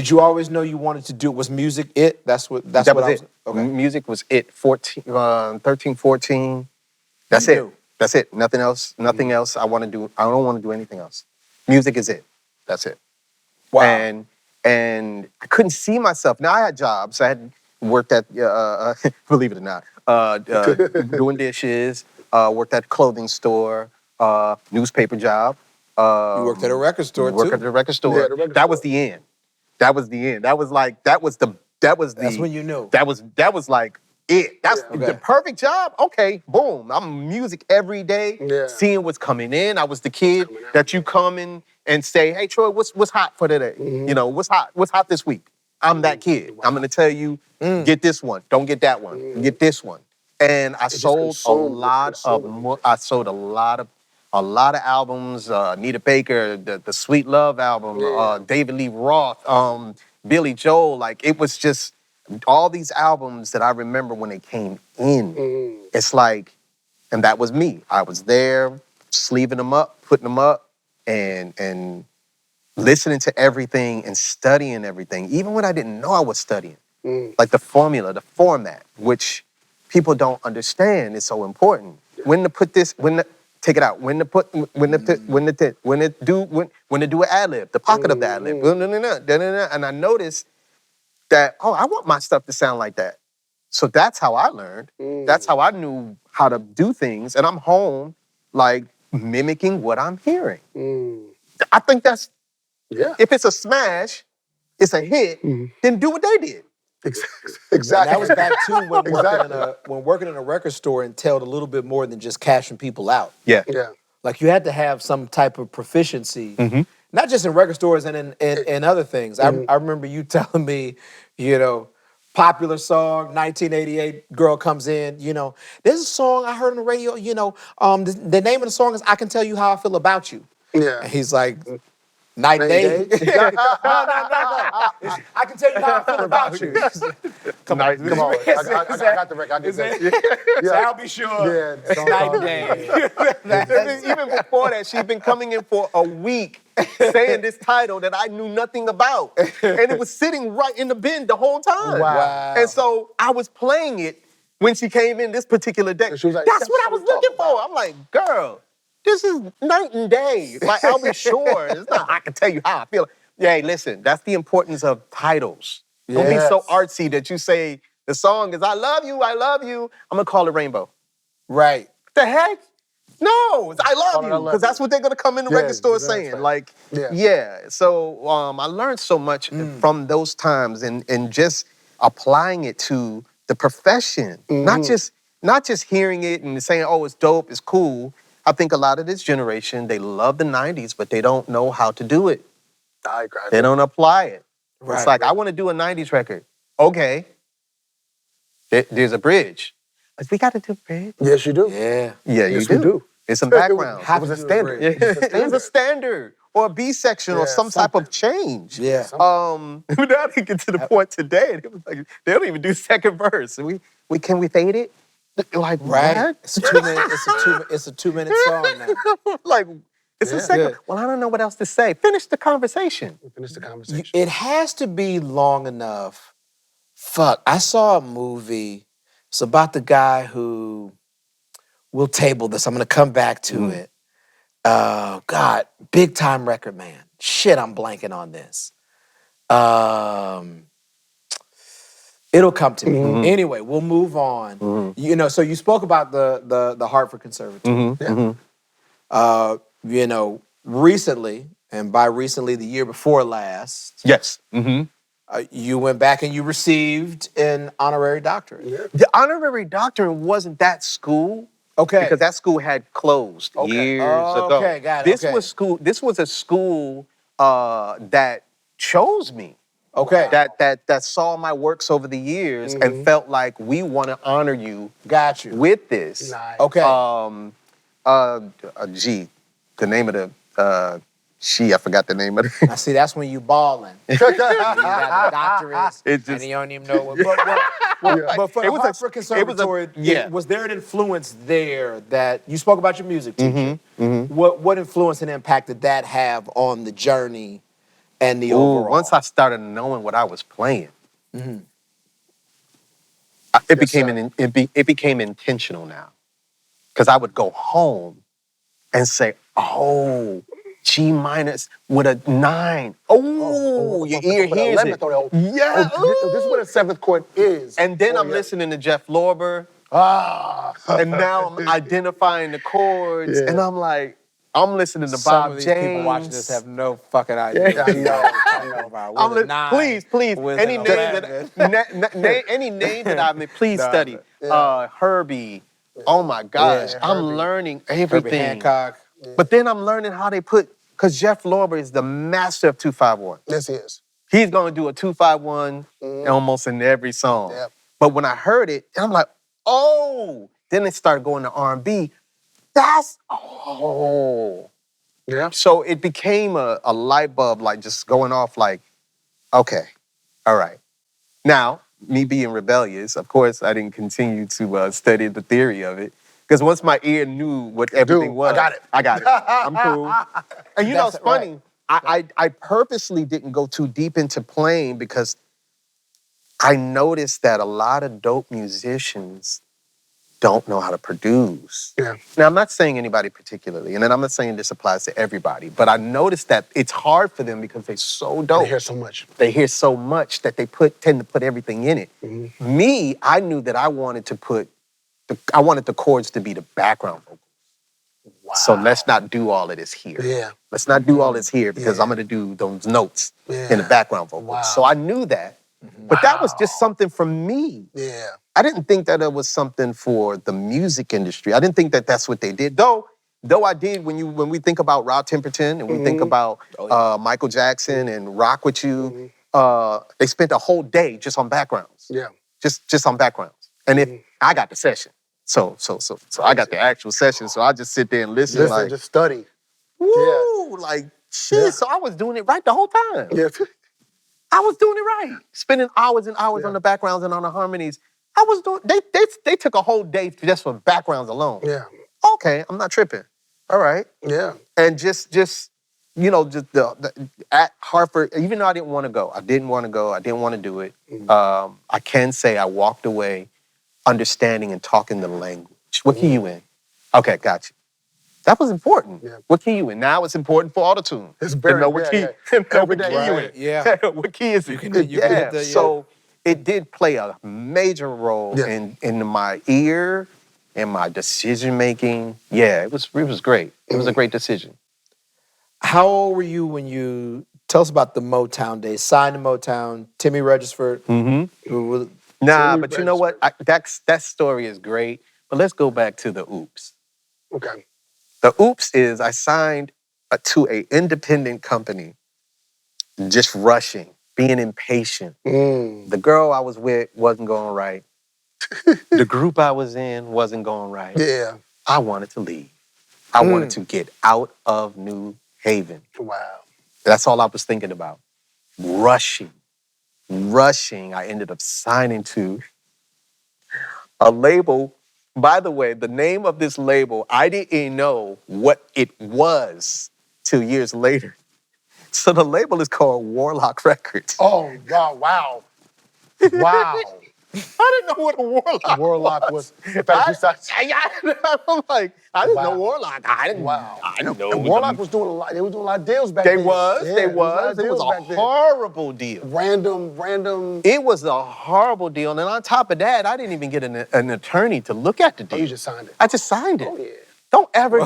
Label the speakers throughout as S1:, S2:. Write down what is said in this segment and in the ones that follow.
S1: Did you always know you wanted to do? Was music it? That's what
S2: That was
S1: I was.
S2: it.
S1: Okay.
S2: Music was it. 13, 14. That's it. That's it. Nothing else. Nothing else. I want to do. I don't want to do anything else. Music is it. That's it.
S1: Wow.
S2: And I couldn't see myself. Now I had jobs. I had worked at, believe it or not, doing dishes. Worked at a clothing store. Newspaper job.
S1: You worked at a record store too.
S2: Worked at a record store.
S3: Yeah, the record
S2: That was
S3: store.
S2: the end. That was the end. That was like that was the.
S1: That's when you knew.
S2: That was like it. That's
S3: Yeah.
S2: the
S1: Okay.
S2: perfect job. Okay, boom. I'm music every day,
S3: Yeah.
S2: seeing what's coming in. I was the kid that you come in and say, "Hey Troy, what's hot for today? You know, what's hot this week?" I'm that kid. I'm gonna tell you, get this one. Don't get that one. Get this one. And I sold a lot of albums. Nita Baker, the Sweet Love album, David Lee Roth, Billy Joel. Like it was just all these albums that I remember when they came in. It's like, and that was me. I was there, sleeving them up, putting them up, and listening to everything and studying everything, even when I didn't know I was studying. Like the formula, the format, which people don't understand is so important. When to put this, take it out. When to do an ad lib, the pocket of the ad lib. And I noticed that, I want my stuff to sound like that. So that's how I learned. That's how I knew how to do things. And I'm home, like, mimicking what I'm hearing. I think that's, if it's a smash, it's a hit, then do what they did.
S3: Exactly.
S1: And that was back too when working in a record store entailed a little bit more than just cashing people out.
S2: Yeah.
S3: Yeah.
S1: Like you had to have some type of proficiency, not just in record stores and in other things. I remember you telling me, popular song, 1988, girl comes in, there's a song I heard on the radio, the name of the song is I Can Tell You How I Feel About You.
S3: Yeah.
S1: And he's like, Night and day? No. I can tell you how I feel about you.
S3: Come on. I got the record. I get that.
S1: So I'll be sure.
S3: Yeah.
S1: It's night and day.
S2: And then even before that, she'd been coming in for a week saying this title that I knew nothing about. And it was sitting right in the bin the whole time.
S1: Wow.
S2: And so I was playing it when she came in this particular day.
S3: She was like,
S2: that's what I was looking for. I'm like, girl, this is night and day. Like, I'll be sure. It's not, I can tell you how I feel. Yeah, hey, listen, that's the importance of titles. Don't be so artsy that you say the song is I love you, I'm gonna call it Rainbow.
S1: Right.
S2: What the heck? No, it's I love you, because that's what they're gonna come in the record store saying. Like, So I learned so much from those times and just applying it to the profession. Not just hearing it and saying, oh, it's dope, it's cool. I think a lot of this generation, they love the 90s, but they don't know how to do it.
S3: I agree.
S2: They don't apply it.
S1: Right.
S2: It's like, I want to do a 90s record. Okay. There's a bridge. Like, we got to do a bridge.
S3: Yes, you do.
S1: Yeah.
S2: Yeah,
S3: Yes, we do.
S2: It's some background.
S1: Have
S3: It was
S1: to
S3: a
S1: do a
S3: standard.
S1: bridge.
S2: It's a standard or a B section or some type of change.
S1: Yeah.
S2: Now they get to the point today, it was like, they don't even do second verse. Can we fade it? Like,
S1: Right.
S2: what?
S1: It's a 2 minute. It's a 2 minute song now.
S2: Like, it's a second.
S1: Yeah.
S2: Well, I don't know what else to say. Finish the conversation.
S3: Finish the conversation.
S1: It has to be long enough. Fuck, I saw a movie. It's about the guy who. We'll table this. I'm gonna come back to it. God, big time record man. Shit, I'm blanking on this. It'll come to me. Anyway, we'll move on. So you spoke about the Hartford Conservatory. Recently, and by recently, the year before last.
S2: Yes.
S1: You went back and you received an honorary doctorate.
S3: Yeah.
S2: The honorary doctorate wasn't that school.
S1: Okay.
S2: Because that school had closed years ago.
S1: Okay, got it.
S2: This was a school that chose me.
S1: Okay.
S2: That saw my works over the years and felt like we want to honor you.
S1: Got you.
S2: With this.
S3: Nice.
S1: Okay.
S2: The name of the I forgot the name of it.
S1: I see. That's when you balling. You got the doctorates, and you don't even know what. But for the Hartford Conservatory, was there an influence there that you spoke about your music teacher? What influence and impact did that have on the journey and the overall.
S2: Once I started knowing what I was playing, it became intentional now. Because I would go home and say, "Oh, G minus with a 9. Oh, your ear
S3: With
S2: hears
S3: 11th
S2: it.
S3: on the-
S2: Yeah.
S3: This is what a 7th chord is.
S2: And then
S3: Oh,
S2: I'm
S3: yeah.
S2: listening to Jeff Lorber,
S3: Ah.
S2: and now I'm identifying the chords, and I'm like, I'm listening to
S1: Some
S2: Bob
S1: of these
S2: James.
S1: people watching this have no fucking idea
S2: Yeah.
S1: what you guys are talking about.
S2: I'm
S1: With a 9,
S2: please,
S1: with
S2: any
S1: an
S2: name
S1: 11.
S2: any name that I may please
S1: No,
S2: study.
S3: yeah.
S2: Herbie. Oh my gosh,
S1: Yeah,
S2: I'm
S3: Herbie.
S2: learning
S1: Herbie
S2: everything.
S1: Hancock.
S2: But then I'm learning how they put, because Jeff Lorber is the master of 2-5-1.
S3: Yes, he is.
S2: He's gonna do a 2-5-1 almost in every song.
S3: Yep.
S2: But when I heard it, I'm like, oh. Then it started going to R&B.
S3: Yeah.
S2: So it became a light bulb, like just going off like, okay, all right. Now, me being rebellious, of course, I didn't continue to study the theory of it. Because once my ear knew what everything was, I got it. I'm cool. And you know, it's funny. I purposely didn't go too deep into playing because I noticed that a lot of dope musicians don't know how to produce.
S3: Yeah.
S2: Now, I'm not saying anybody particularly, and then I'm not saying this applies to everybody, but I noticed that it's hard for them because they're so dope.
S3: They hear so much.
S2: They hear so much that they tend to put everything in it. Me, I knew that I wanted the chords to be the background vocals.
S3: Wow.
S2: So let's not do all of this here.
S3: Yeah.
S2: Let's not do all this here because I'm gonna do those notes in the background vocals.
S3: Wow.
S2: So I knew that. But that was just something from me.
S3: Yeah.
S2: I didn't think that it was something for the music industry. I didn't think that that's what they did. Though I did when we think about Rod Temperton and we think about Michael Jackson and Rock With You, they spent a whole day just on backgrounds.
S3: Yeah.
S2: Just on backgrounds. And if I got the session. So I got the actual session. So I just sit there and listen like,
S3: Just study.
S2: woo, like shit.
S3: Yeah.
S2: So I was doing it right the whole time.
S3: Yeah.
S2: I was doing it right. Spending hours and hours on the backgrounds and on the harmonies. I was doing, they took a whole day just for backgrounds alone.
S3: Yeah.
S2: Okay, I'm not tripping. All right.
S3: Yeah.
S2: And just you know, just at Hartford, even though I didn't want to go, I didn't want to do it. I can say I walked away understanding and talking the language. What key you in? Okay, got you. That was important.
S3: Yeah.
S2: What key you in? Now it's important for autotune.
S3: It's very,
S2: to know what key, to know what key you in.
S1: Yeah.
S2: What key is it?
S1: You can hit the,
S2: So it did play a major role in my ear and my decision making. Yeah, it was great. It was a great decision.
S1: How old were you when you tell us about the Motown days? Signed to Motown, Timmy Regisford.
S2: Nah, but you know what? That story is great. But let's go back to the oops.
S3: Okay.
S2: The oops is I signed to an independent company, just rushing, being impatient. The girl I was with wasn't going right. The group I was in wasn't going right.
S3: Yeah.
S2: I wanted to leave. I wanted to get out of New Haven.
S3: Wow.
S2: That's all I was thinking about. Rushing. I ended up signing to a label. By the way, the name of this label, I didn't know what it was till years later. So the label is called Warlock Records.
S3: Oh, God, wow. Wow.
S2: I didn't know what a warlock
S3: was. In fact, you started.
S2: I'm like, I didn't know Warlock. I didn't know.
S3: And Warlock was doing a lot. They were doing a lot of deals back
S2: They
S3: then.
S2: was.
S3: Yeah,
S2: It was a horrible deal.
S3: Random.
S2: It was a horrible deal. And on top of that, I didn't even get an attorney to look at the deal.
S3: Oh, you just signed it.
S2: I just signed it.
S3: Oh, yeah.
S2: Don't ever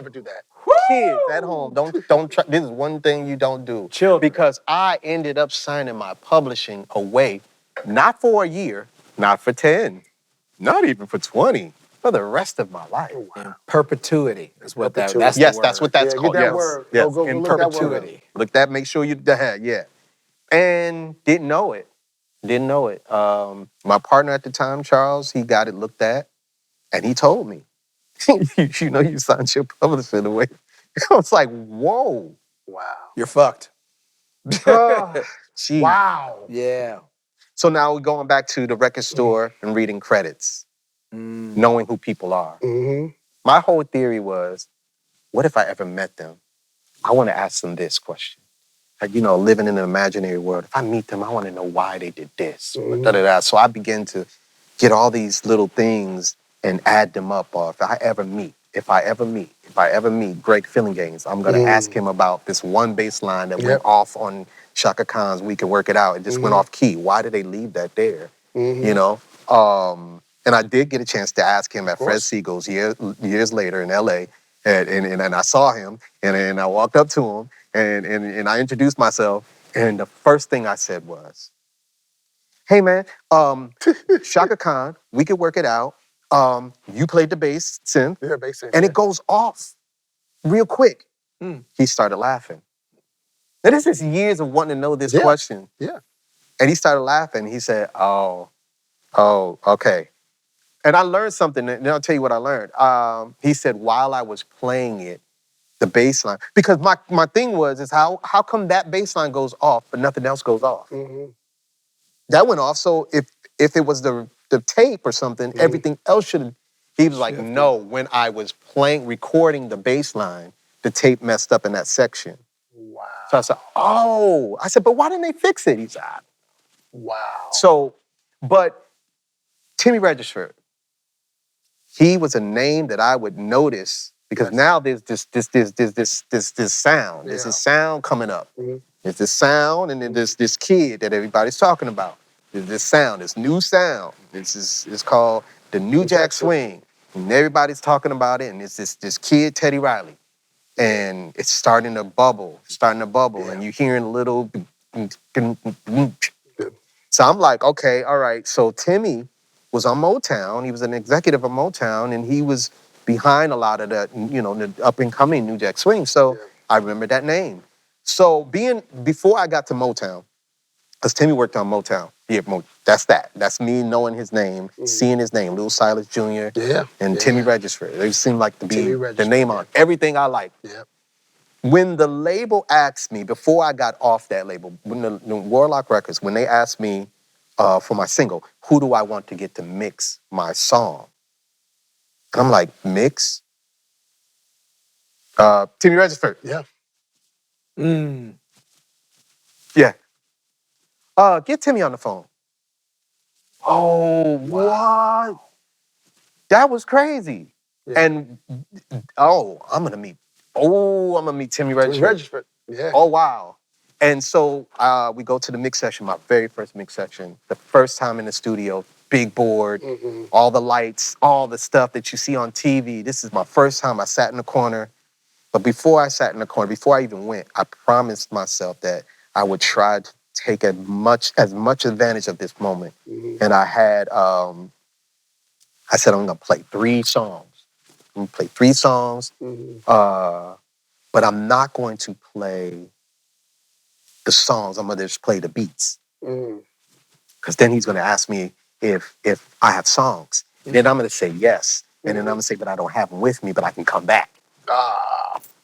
S3: do that.
S2: Kids at home, don't try. This is one thing you don't do.
S1: Children.
S2: Because I ended up signing my publishing away, not for a year, not for 10, not even for 20, for the rest of my life.
S1: In perpetuity is what that's the
S2: Yes,
S1: word.
S2: that's what that's called.
S3: Get that
S2: Yes,
S3: word.
S2: yes.
S3: Go
S2: In
S3: look that word
S2: perpetuity. Look that, make sure you, yeah. And didn't know it. My partner at the time, Charles, he got it looked at, and he told me, you know, you signed your publishing away. I was like, whoa.
S3: Wow.
S1: You're fucked.
S2: Gee.
S3: Wow.
S1: Yeah.
S2: So now we're going back to the record store and reading credits, knowing who people are.
S3: Mm-hmm.
S2: My whole theory was, what if I ever met them? I want to ask them this question. like, living in an imaginary world. If I meet them, I want to know why they did this. Da, da, da. So I begin to get all these little things and add them up. Or if I ever meet Greg Fillinganes, I'm going to ask him about this one bass line that went off on Shaka Khan's We Can Work It Out. It just went off key. Why did they leave that there? And I did get a chance to ask him at Fred Siegel's years later in LA. And I saw him and I walked up to him and I introduced myself. And the first thing I said was, hey man, Shaka Khan, We Could Work It Out. You played the bass synth.
S3: Yeah, bass synth.
S2: And it goes off real quick. He started laughing. Now this is years of wanting to know this question.
S3: Yeah.
S2: And he started laughing. He said, oh, okay. And I learned something, and I'll tell you what I learned. He said while I was playing it, the bass line, because my thing is how come that bass line goes off, but nothing else goes off? That went off, so if it was the tape or something, everything else should have, he was like, no, when I was recording the bass line, the tape messed up in that section.
S3: Wow.
S2: So I said, oh. I said, but why didn't they fix it? He said,
S3: wow.
S2: So, but Timmy Regisford, he was a name that I would notice because now there's this sound. There's this sound coming up. There's this sound, and then there's this kid that everybody's talking about. There's this sound, this new sound. It's called the New Jack Swing. And everybody's talking about it, and it's this kid, Teddy Riley. And it's starting to bubble, and you're hearing a little. So I'm like, okay, all right. So Timmy was on Motown. He was an executive of Motown, and he was behind a lot of the, the up and coming New Jack Swing. So I remember that name. So before I got to Motown, because Timmy worked on Motown. Yeah, that's me knowing his name, seeing his name, Little Silas Jr. And Timmy Regisford. They seem like to be the name on everything I like.
S3: Yeah.
S2: When the label asked me, before I got off that label, when the Warlock Records, when they asked me for my single, who do I want to get to mix my song? And I'm like, mix? Timmy Regisford.
S3: Yeah.
S2: Yeah. Get Timmy on the phone. Oh, what? That was crazy.
S3: Yeah.
S2: And, I'm going to meet Timmy Regisford.
S3: Registered. Yeah.
S2: Oh, wow. And so we go to the mix session, my very first mix session, the first time in the studio, big board, all the lights, all the stuff that you see on TV. This is my first time I sat in the corner. But before I sat in the corner, before I even went, I promised myself that I would try to take as much advantage of this moment. And I had, I said, I'm going to play 3 songs. I'm going to play 3 songs, but I'm not going to play the songs. I'm going to just play the beats. Because then he's going to ask me if I have songs. Then I'm going to say yes. And then I'm going to say, but I don't have them with me, but I can come back.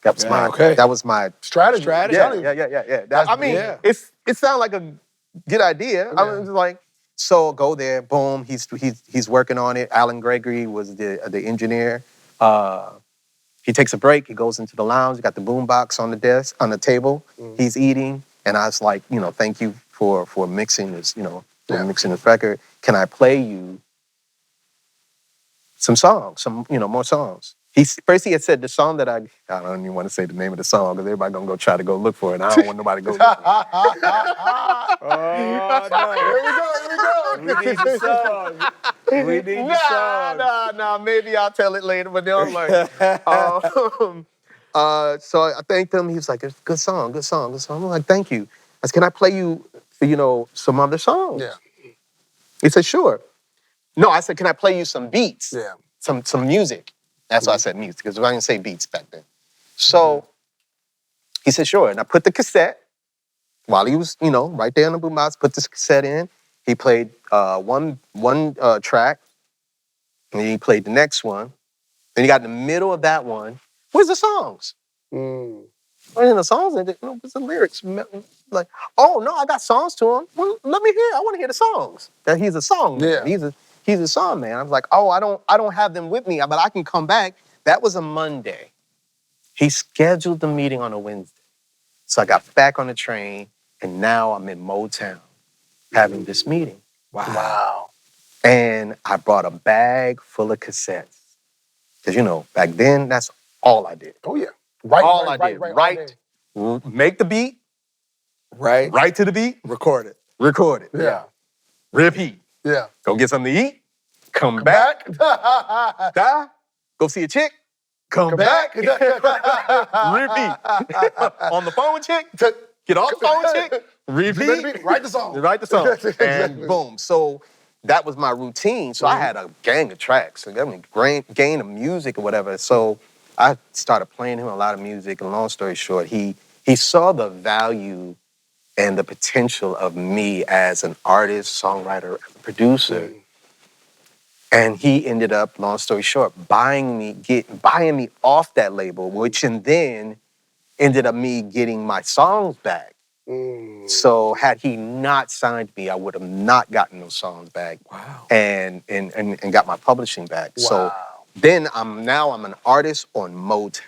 S2: That was my
S3: strategy.
S2: Yeah. It sounded like a good idea. I was like, so go there, boom. He's working on it. Alan Gregory was the engineer. He takes a break. He goes into the lounge. He got the boombox on the table. He's eating, and I was like, thank you for mixing this, mixing this record. Can I play you some songs, more songs? First he had said the song that I don't even want to say the name of the song because everybody gonna try to go look for it. And I don't want nobody to go look for it.
S1: Oh, no.
S3: Here we go.
S1: We need the song. We need the song.
S2: Nah. Maybe I'll tell it later, but then I'm like, so I thanked him. He was like, it's a good song. I'm like, thank you. I said, can I play you, some other songs?
S3: Yeah.
S2: He said, sure. No, I said, can I play you some beats?
S3: Yeah.
S2: Some music. That's why I said music, because I didn't say beats back then. So he said, sure. And I put the cassette, while he was, right there on the boombox, put this cassette in. He played one track, and then he played the next one. Then he got in the middle of that one. Where's the songs? Where's the songs? Where's the lyrics? Like, oh, no, I got songs to him. Well, let me hear. I want to hear the songs. That he's a song man.
S3: Yeah.
S2: He's a song man. I was like, oh, I don't have them with me, but I can come back. That was a Monday. He scheduled the meeting on a Wednesday. So I got back on the train, and now I'm in Motown having this meeting.
S3: Wow.
S2: And I brought a bag full of cassettes. Because, you know, back then, that's all I did.
S3: Oh yeah.
S2: All I did.
S3: All
S2: Write,
S3: day.
S2: make the beat,
S1: Right?
S2: write to the beat,
S1: Record it.
S2: record it.
S3: Yeah.
S2: Repeat.
S3: Yeah.
S2: Go get something to eat, come back, die, go see a chick, come back, repeat. On the phone with chick, get off the phone with chick, repeat.
S3: Write the song.
S2: Write the song.
S3: Exactly.
S2: And boom. So that was my routine. So I had a gang of tracks, gang of music or whatever. So I started playing him a lot of music. And long story short, he saw the value and the potential of me as an artist, songwriter, producer. And he ended up, long story short, buying me off that label, which and then ended up me getting my songs back. So had he not signed me, I would have not gotten those songs back.
S1: Wow.
S2: And got my publishing back.
S3: Wow.
S2: So then I'm an artist on Motown.